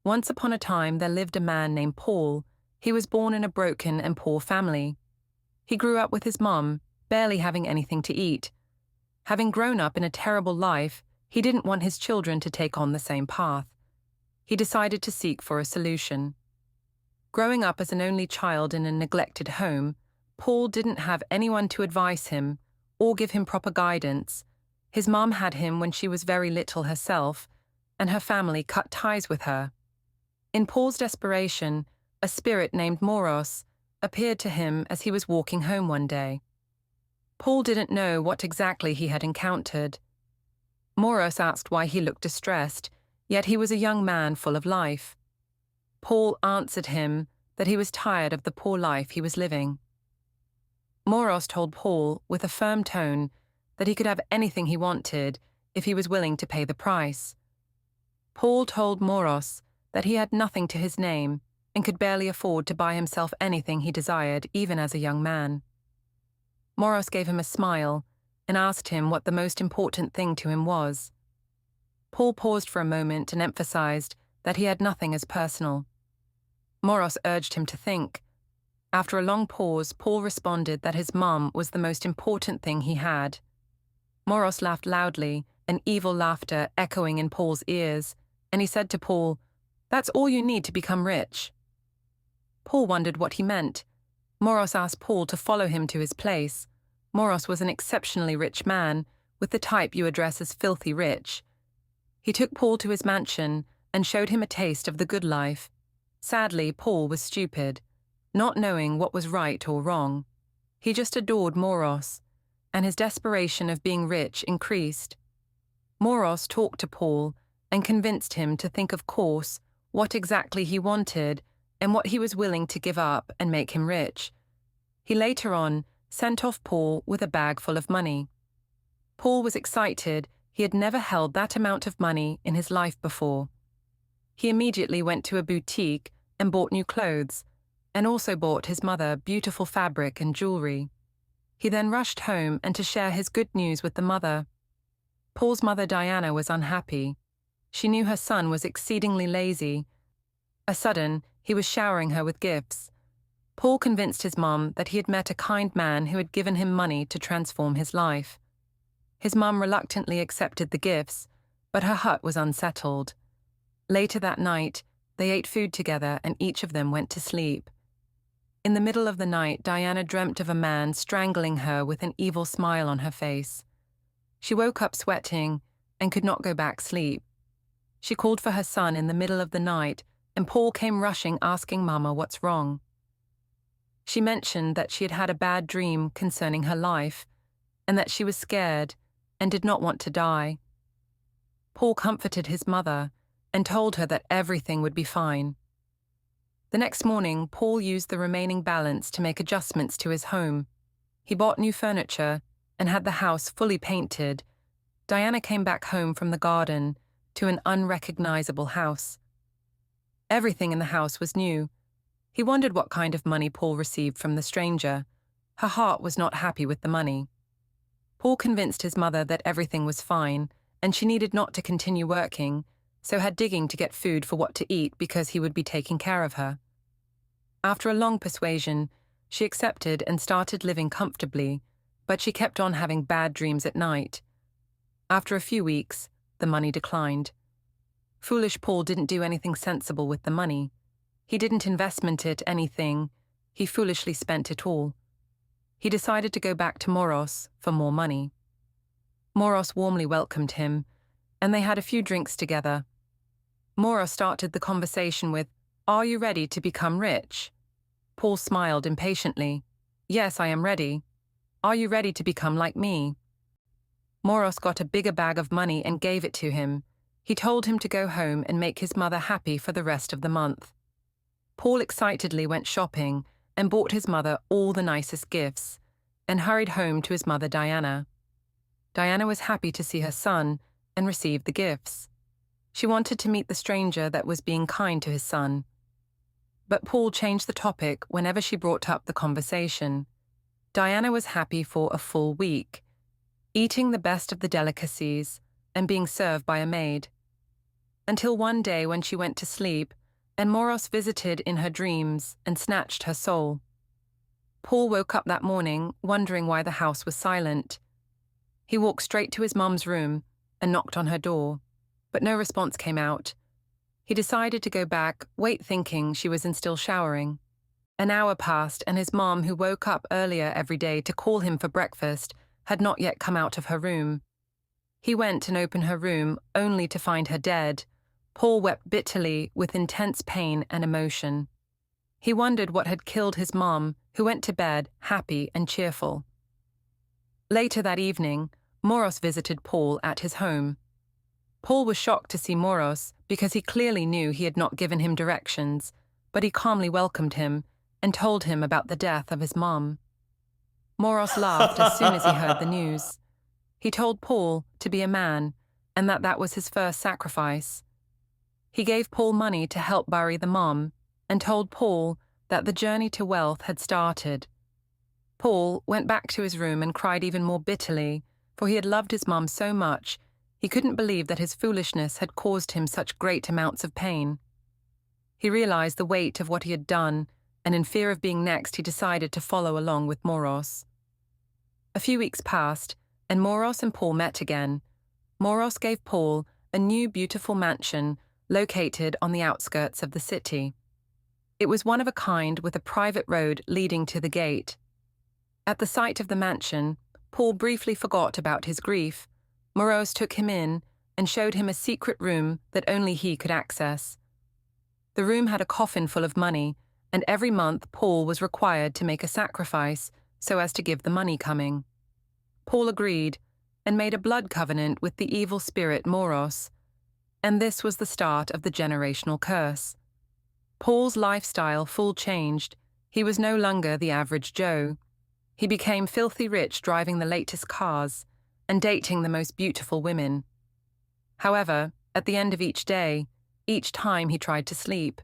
Once upon a time there lived a man named Paul. He was born in a broken and poor family. He grew up with his mum, barely having anything to eat. Having grown up in a terrible life, he didn't want his children to take on the same path. He decided to seek for a solution. Growing up as an only child in a neglected home, Paul didn't have anyone to advise him or give him proper guidance. His mum had him when she was very little herself, and her family cut ties with her. In Paul's desperation, a spirit named Moros appeared to him as he was walking home one day. Paul didn't know what exactly he had encountered. Moros asked why he looked distressed, yet he was a young man full of life. Paul answered him that he was tired of the poor life he was living. Moros told Paul with a firm tone that he could have anything he wanted if he was willing to pay the price. Paul told Moros that he had nothing to his name and could barely afford to buy himself anything he desired, even as a young man. Moros gave him a smile and asked him what the most important thing to him was. Paul paused for a moment and emphasized that he had nothing as personal. Moros urged him to think. After a long pause, Paul responded that his mum was the most important thing he had. Moros laughed loudly, an evil laughter echoing in Paul's ears, and he said to Paul, "That's all you need to become rich." Paul wondered what he meant. Moros asked Paul to follow him to his place. Moros was an exceptionally rich man, with the type you address as filthy rich. He took Paul to his mansion and showed him a taste of the good life. Sadly, Paul was stupid, not knowing what was right or wrong. He just adored Moros, and his desperation of being rich increased. Moros talked to Paul and convinced him to think of course what exactly he wanted and what he was willing to give up and make him rich. He later on sent off Paul with a bag full of money. Paul was excited. He had never held that amount of money in his life before. He immediately went to a boutique and bought new clothes, and also bought his mother beautiful fabric and jewelry. He then rushed home and to share his good news with the mother. Paul's mother Diana was unhappy. She knew her son was exceedingly lazy. A sudden, he was showering her with gifts. Paul convinced his mum that he had met a kind man who had given him money to transform his life. His mum reluctantly accepted the gifts, but her heart was unsettled. Later that night, they ate food together and each of them went to sleep. In the middle of the night, Diana dreamt of a man strangling her with an evil smile on her face. She woke up sweating and could not go back to sleep. She called for her son in the middle of the night, and Paul came rushing asking Mama what's wrong. She mentioned that she had had a bad dream concerning her life, and that she was scared and did not want to die. Paul comforted his mother and told her that everything would be fine. The next morning, Paul used the remaining balance to make adjustments to his home. He bought new furniture and had the house fully painted. Diana came back home from the garden to an unrecognizable house. Everything in the house was new. He wondered what kind of money Paul received from the stranger. Her heart was not happy with the money. Paul convinced his mother that everything was fine and she needed not to continue working, so had digging to get food for what to eat because he would be taking care of her. After a long persuasion, she accepted and started living comfortably, but she kept on having bad dreams at night. After a few weeks, the money declined. Foolish Paul didn't do anything sensible with the money. He didn't investment it anything. He foolishly spent it all. He decided to go back to Moros for more money. Moros warmly welcomed him, and they had a few drinks together. Moros started the conversation with, "Are you ready to become rich?" Paul smiled impatiently. "Yes, I am ready. Are you ready to become like me?" Moros got a bigger bag of money and gave it to him. He told him to go home and make his mother happy for the rest of the month. Paul excitedly went shopping and bought his mother all the nicest gifts, and hurried home to his mother Diana. Diana was happy to see her son and received the gifts. She wanted to meet the stranger that was being kind to his son. But Paul changed the topic whenever she brought up the conversation. Diana was happy for a full week, eating the best of the delicacies and being served by a maid. until one day when she went to sleep, and Moros visited in her dreams and snatched her soul. Paul woke up that morning, wondering why the house was silent. He walked straight to his mum's room and knocked on her door, but no response came out. He decided to go back, thinking she was still showering. An hour passed, and his mom, who woke up earlier every day to call him for breakfast, had not yet come out of her room. He went and opened her room, only to find her dead. Paul wept bitterly with intense pain and emotion. He wondered what had killed his mom, who went to bed happy and cheerful. Later that evening, Moros visited Paul at his home. Paul was shocked to see Moros because he clearly knew he had not given him directions, but he calmly welcomed him and told him about the death of his mom. Moros laughed as soon as he heard the news. He told Paul to be a man and that was his first sacrifice. He gave Paul money to help bury the mom and told Paul that the journey to wealth had started. Paul went back to his room and cried even more bitterly, for he had loved his mom so much, he couldn't believe that his foolishness had caused him such great amounts of pain. He realized the weight of what he had done, and in fear of being next, he decided to follow along with Moros. A few weeks passed, and Moros and Paul met again. Moros gave Paul a new beautiful mansion located on the outskirts of the city. It was one of a kind with a private road leading to the gate. At the sight of the mansion, Paul briefly forgot about his grief. Moros took him in and showed him a secret room that only he could access. The room had a coffin full of money, and every month Paul was required to make a sacrifice so as to give the money coming. Paul agreed and made a blood covenant with the evil spirit Moros, and this was the start of the generational curse. Paul's lifestyle full changed. He was no longer the average Joe. He became filthy rich, driving the latest cars and dating the most beautiful women. However, at the end of each day, each time he tried to sleep,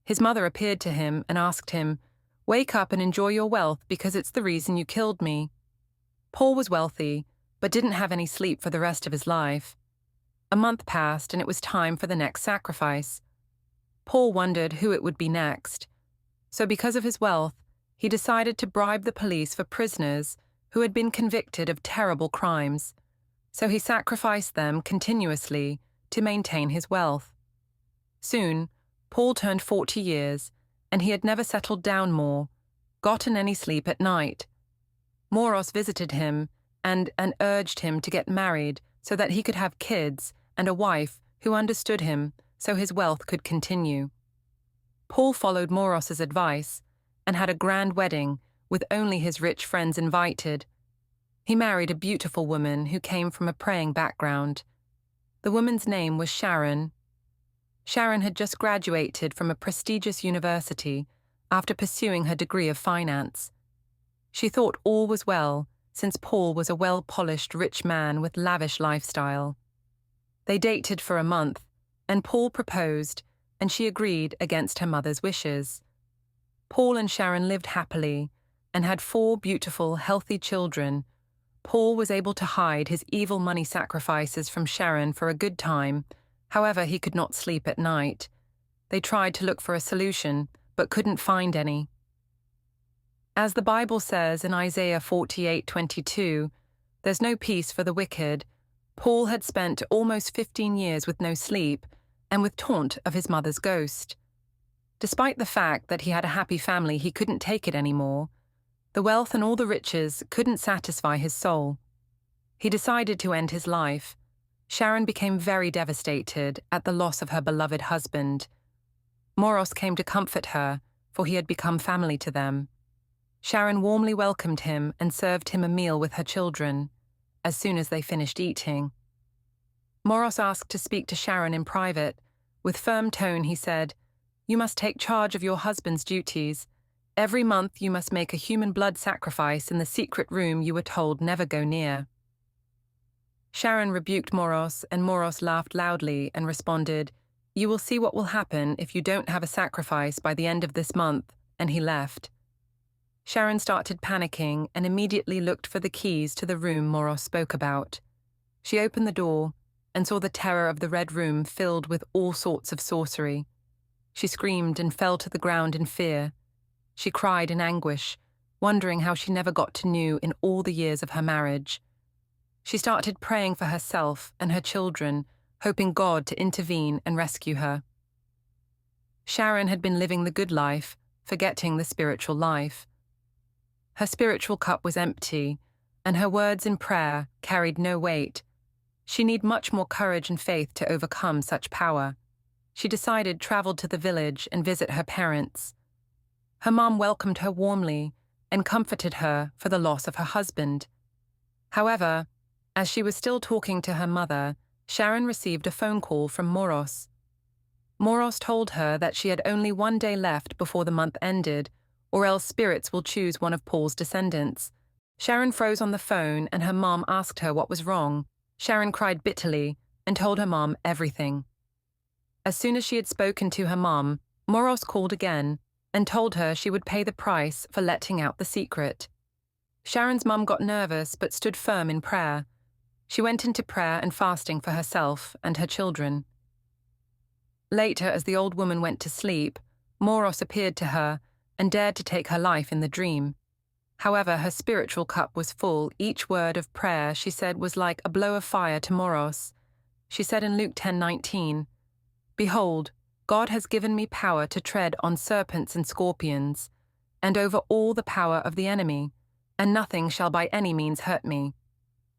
his mother appeared to him and asked him, "Wake up and enjoy your wealth because it's the reason you killed me." Paul was wealthy, but didn't have any sleep for the rest of his life. A month passed and it was time for the next sacrifice. Paul wondered who it would be next. So because of his wealth, he decided to bribe the police for prisoners who had been convicted of terrible crimes. So he sacrificed them continuously to maintain his wealth. Soon, Paul turned 40 years, and he had never settled down more, gotten any sleep at night. Moros visited him and urged him to get married so that he could have kids and a wife who understood him so his wealth could continue. Paul followed Moros's advice and had a grand wedding with only his rich friends invited. He married a beautiful woman who came from a praying background. The woman's name was Sharon. Sharon had just graduated from a prestigious university after pursuing her degree of finance. She thought all was well, since Paul was a well-polished rich man with lavish lifestyle. They dated for a month, and Paul proposed, and she agreed against her mother's wishes. Paul and Sharon lived happily and had 4 beautiful, healthy children. Paul was able to hide his evil money sacrifices from Sharon for a good time. However, he could not sleep at night. They tried to look for a solution, but couldn't find any. As the Bible says in Isaiah 48:22, "There's no peace for the wicked." Paul had spent almost 15 years with no sleep and with taunt of his mother's ghost. Despite the fact that he had a happy family, he couldn't take it anymore. The wealth and all the riches couldn't satisfy his soul. He decided to end his life. Sharon became very devastated at the loss of her beloved husband. Moros came to comfort her, for he had become family to them. Sharon warmly welcomed him and served him a meal with her children, as soon as they finished eating. Moros asked to speak to Sharon in private. With firm tone he said, "You must take charge of your husband's duties. Every month you must make a human blood sacrifice in the secret room you were told never go near." Sharon rebuked Moros, and Moros laughed loudly and responded, "You will see what will happen if you don't have a sacrifice by the end of this month," and he left. Sharon started panicking and immediately looked for the keys to the room Moros spoke about. She opened the door, and saw the terror of the Red Room filled with all sorts of sorcery. She screamed and fell to the ground in fear. She cried in anguish, wondering how she never got to know in all the years of her marriage. She started praying for herself and her children, hoping God to intervene and rescue her. Sharon had been living the good life, forgetting the spiritual life. Her spiritual cup was empty, and her words in prayer carried no weight. She needed much more courage and faith to overcome such power. She decided travel to the village and visit her parents. Her mom welcomed her warmly and comforted her for the loss of her husband. However, as she was still talking to her mother, Sharon received a phone call from Moros. Moros told her that she had only 1 day left before the month ended, or else spirits will choose one of Paul's descendants. Sharon froze on the phone and her mom asked her what was wrong. Sharon cried bitterly and told her mom everything. As soon as she had spoken to her mom, Moros called again and told her she would pay the price for letting out the secret. Sharon's mom got nervous but stood firm in prayer. She went into prayer and fasting for herself and her children. Later, as the old woman went to sleep, Moros appeared to her and dared to take her life in the dream. However, her spiritual cup was full. Each word of prayer she said was like a blow of fire to Moros. She said in Luke 10:19, "Behold, God has given me power to tread on serpents and scorpions, and over all the power of the enemy, and nothing shall by any means hurt me."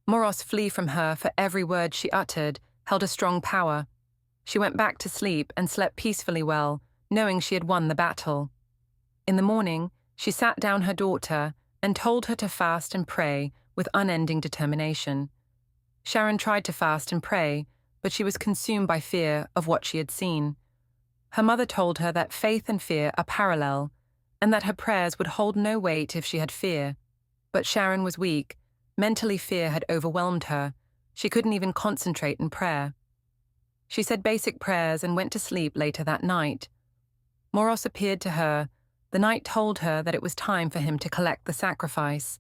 Moros flee from her, for every word she uttered held a strong power. She went back to sleep and slept peacefully well, knowing she had won the battle. In the morning, she sat down her daughter and told her to fast and pray with unending determination. Sharon tried to fast and pray, but she was consumed by fear of what she had seen. Her mother told her that faith and fear are parallel, and that her prayers would hold no weight if she had fear. But Sharon was weak. Mentally, fear had overwhelmed her. She couldn't even concentrate in prayer. She said basic prayers and went to sleep later that night. Moros appeared to her. The night told her that it was time for him to collect the sacrifice.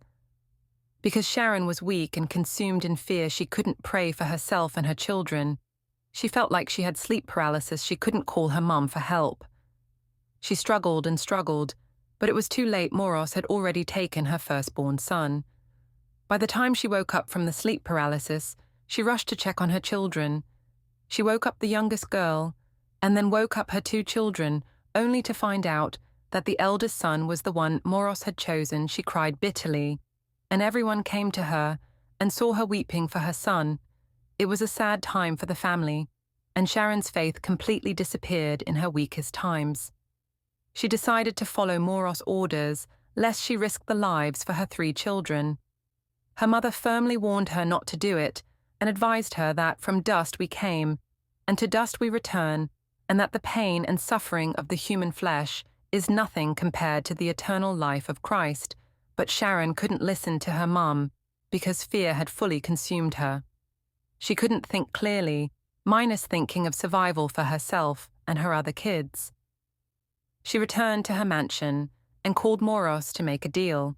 Because Sharon was weak and consumed in fear, she couldn't pray for herself and her children. She felt like she had sleep paralysis. She couldn't call her mum for help. She struggled and struggled, but it was too late. Moros had already taken her firstborn son. By the time she woke up from the sleep paralysis, she rushed to check on her children. She woke up the youngest girl, and then woke up her 2 children, only to find out that the eldest son was the one Moros had chosen. She cried bitterly, and everyone came to her and saw her weeping for her son. It was a sad time for the family, and Sharon's faith completely disappeared in her weakest times. She decided to follow Moros' orders, lest she risk the lives for her 3 children. Her mother firmly warned her not to do it, and advised her that from dust we came, and to dust we return, and that the pain and suffering of the human flesh is nothing compared to the eternal life of Christ. But Sharon couldn't listen to her mum, because fear had fully consumed her. She couldn't think clearly, minus thinking of survival for herself and her other kids. She returned to her mansion and called Moros to make a deal.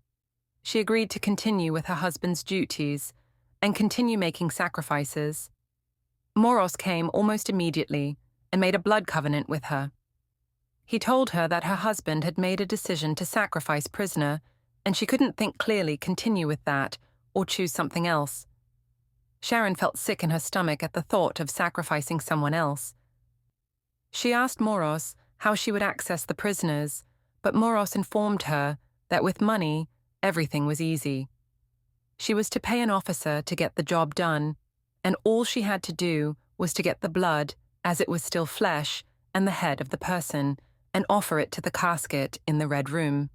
She agreed to continue with her husband's duties and continue making sacrifices. Moros came almost immediately and made a blood covenant with her. He told her that her husband had made a decision to sacrifice prisoner, and she couldn't think clearly, continue with that, or choose something else. Sharon felt sick in her stomach at the thought of sacrificing someone else. She asked Moros how she would access the prisoners, but Moros informed her that with money, everything was easy. She was to pay an officer to get the job done, and all she had to do was to get the blood, as it was still flesh, and the head of the person, and offer it to the casket in the Red Room.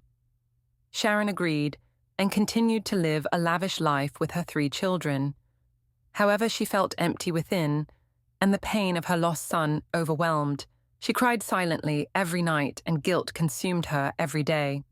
Sharon agreed and continued to live a lavish life with her 3 children. However, she felt empty within, and the pain of her lost son overwhelmed. She cried silently every night, and guilt consumed her every day.